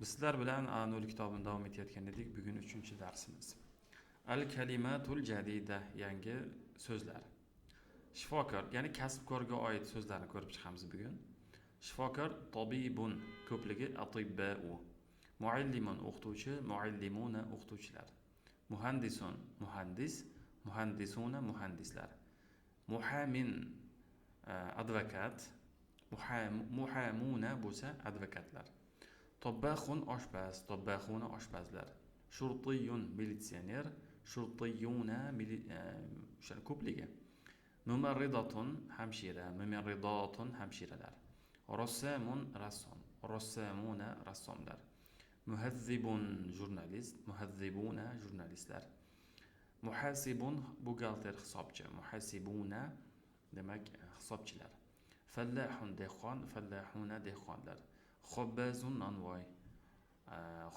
Bizlar bilan A0 kitobini davom etayotgan edik. Bugun 3-darsimiz. Al-kalimatul jadida, yangi so'zlar. Shifokor, ya'ni kasbkorga oid so'zlarni ko'rib chiqamiz bugun. Shifokor tabibun, ko'pligi atibba'u. Muallimun, o'qituvchi, muallimuna, o'qituvchilar. Muhandisun, muhandis, muhandisuna, muhandislar. Muhamin, advokat, muhamuna bo'lsa advokatlar. Tobbaxun, oshpaz, tobbaxuna, oshpazlar. Shurtiyun, militsioner, shurtiyuna, ko'pligi. Mumarridatun, hamshira, mumarridatun, hamshiralar. Rassamun, rassom, rassamuna, rassomlar. Muhazzibun, jurnalist, muhazzibuna, jurnalistlar. Muhasibun, buxgalter, hisobchi, muhasibuna, demak hisobchilar. Fallahun, dehqon, fallahuna, dehqonlar. Xobbazun, nonvoy,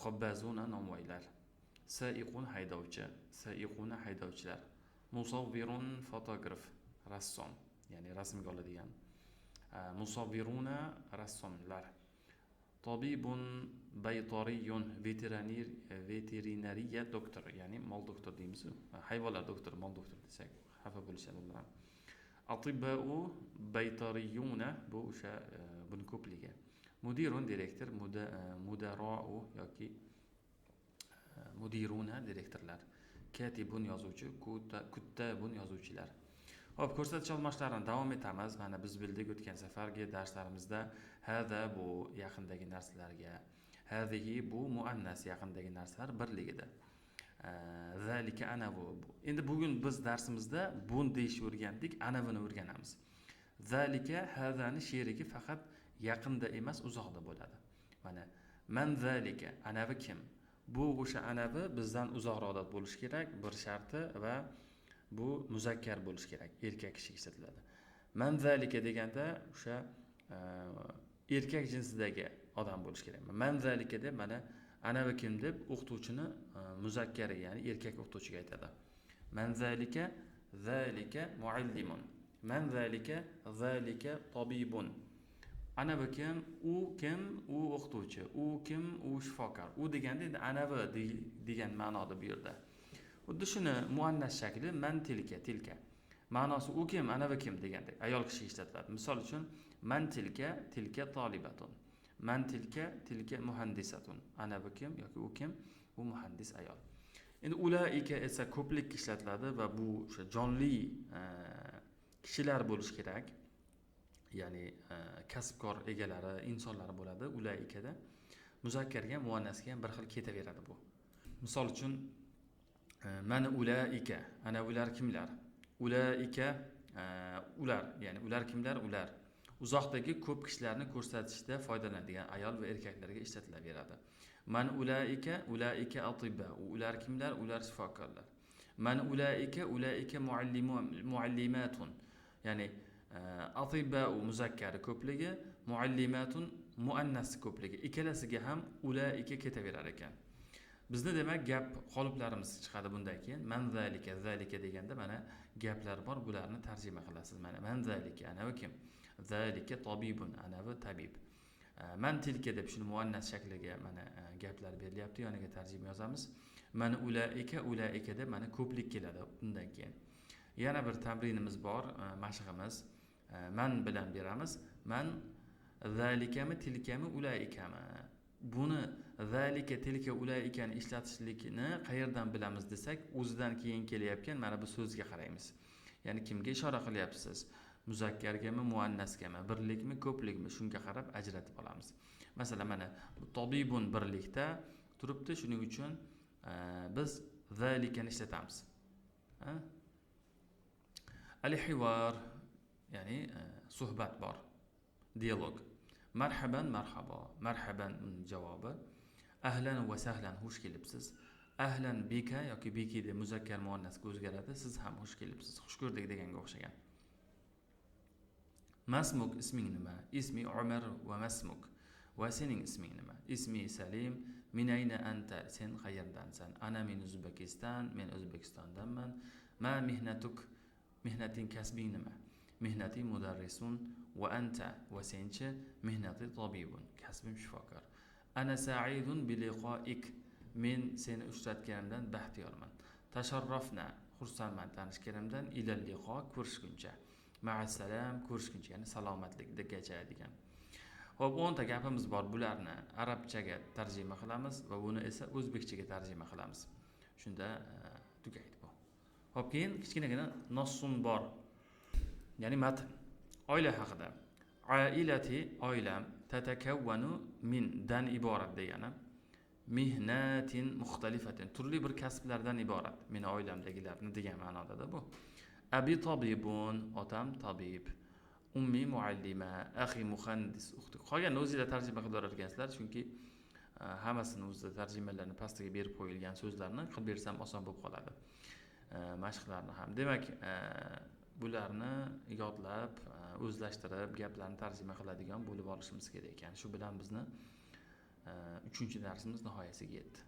xobbazuna, nonvoylar. Saiqun, haydovchi, saiquna, haydovchilar. Musavvirun, fotograf, rassom, ya'ni rasmga oladigan. Musavviruna, rassomlar. Tabibun, baytoriyun, veterinariya doktor, ya'ni mol doktor deymiz. Hayvonlar doktori, mol doktor desak xafa bo'lishadi ular. Atibba'u, baytoriyuna, bu o'sha buni ko'pligi. Mudirun, direktor, mudara'u yoki mudiruna, direktorlar. Katibun, yozuvchi, kuttabun, yozuvchilar. Hop, ko'rsatish almashlarini davom etamiz. Mana biz bildik o'tgan safargi darslarimizda hada bu yaqindagi narsalarga, hadihi bu muannas yaqindagi narsalar birligida. Zalika anavu. Endi bugun biz darsimizda bun deyishni o'rgandik, anavini o'rganamiz. Zalika hadani sherigi faqat yaqinda emas, uzoqda bo'ladi. Mana man zalika, anavi kim? Bu o'sha anavi bizdan uzoqroqda bo'lishi kerak, bir sharti va bu muzakkar bo'lishi kerak, erkak kishi ishlatiladi. Man zalika deganda o'sha erkak jinsidagi odam bo'lishi kerak. Man zalika deb mana anavi kim deb o'qituvchini muzakkari, ya'ni erkak o'qituvchiga aytadi. Man zalika muallimun. Man zalika tabibun. Anavi kim, u kim, u o'qituvchi, u kim, u shifokor. U deganda endi anavi degan ma'noda bu yerda. Xuddi shuni muannas shakli man tilka. Ma'nosi u kim, anavi kim deganda ayol kishi ishlatiladi. Misol uchun man tilka tolibatun. Man tilka muhandisatun. Anavi kim yoki u kim, u muhandis ayol. Endi ulaika esa ko'plik ishlatiladi va bu o'sha jonli kishilar bo'lishi kerak. Ya'ni kasbkor egalari, insonlar bo'ladi ulaikada. Muzakkarga, muannasga ham bir xil ketaveradi bu. Misol uchun mana ulaika, ana ular kimlar? Ulaika, ular, ya'ni ular kimlar? Ular uzoqdagi ko'p kishilarni ko'rsatishda foydalanadigan ayol va erkaklarga ishlatilaveradi. Man ulaika atibba, ular kimlar? Ular shifokorlar. Man ulaika muallimatun, ya'ni atibba muzakkari ko'pligi, muallimatun muannas ko'pligi. Ikkalasiga ham ulaika ketaverar ekan. Bizni demak gap qoliplarimiz chiqadi bundan keyin. Man zalika deganda mana gaplar bor, bularni tarjima qilasiz. Mana man zalika, anavi kim? Zalika tabibun, anavi tabib. Man tilka deb shuni muannas shakliga mana gaplar berilyapti, yoniga tarjima yozamiz. Man ulaika deb mana ko'plik keladi bundan keyin. Yana bir tamrinimiz bor, mashqimiz. Man bilan beramiz. Man zalikami tilkami ulaikami. Buni zalika tilka ulaikani ishlatishlikni qayerdan bilamiz desak, o'zidan keyin kelayotgan mana bu so'zga qaraymiz. Ya'ni kimga ishora qilyapsiz? Muzakkargami, muannasgami, birlikmi, ko'plikmi? Shunga qarab ajratib olamiz. Masalan, mana tabibun birlikda turibdi, shuning uchun biz zalikani ishlatamiz. Al-hivar, ya'ni suhbat bor, dialog. Marhaban, marhaban javobi. Ahlan va sahlan, xush kelibsiz. Ahlan bika yoki biki deb muzakkar muannasga o'zgaradi. Siz ham xush kelibsiz, xush ko'rdik deganga o'xshagan. Masmuk, isming nima? Ismi Umar va masmuk. Va sening isming nima? Ismi Salim. Min ayna anta? Sen qayerdansan? Ana min O'zbekiston, men O'zbekistondanman. Ma mihnatuk? Mehnating, kasbing nima? Mehnati mudarrisun va anta, va senchi? Mehnati tabibun, kasbim shifokor. Ana sa'idun bi liqa'ik. Men seni uchratganimdan baxtiyorman. Tasharrafna, xursandman tanishganimdan, ilal liqo, ko'rishguncha. Ma'assalam, ko'rishguncha, ya'ni salomatlikgacha degan. Xo'p, 10 ta gapimiz bor. Bularni arabchaga tarjima qilamiz va buni esa o'zbekchaga tarjima qilamiz. Shunda tugaydi bu. Xo'p, keyin kichkinagina nossun bor. Ya'ni matn. Oila haqida. Ailati, oilam, tatakawwanu min dan iborat degani. Mihnatin muxtalifatin, turli bir kasblardan iborat. Meni oilamdagilarni degan ma'noda bu. Abi tabibun, otam tabib. Ummi muallima, akhi muhandis, uxti. Qolganini o'zingizlar tarjima qilib o'rgansizlar, chunki hammasini o'zida tarjimalarni pastiga berib qo'yilgan so'zlarni qilib bersam oson bo'lib qoladi. Mashqlarni ham. Demak, bularni yodlab, o'zlashtirib, gaplarni tarjima qiladigan bo'lib olishimiz kerak ekan. Shu bilan bizni 3-darsimiz nihoyasiga yetdi.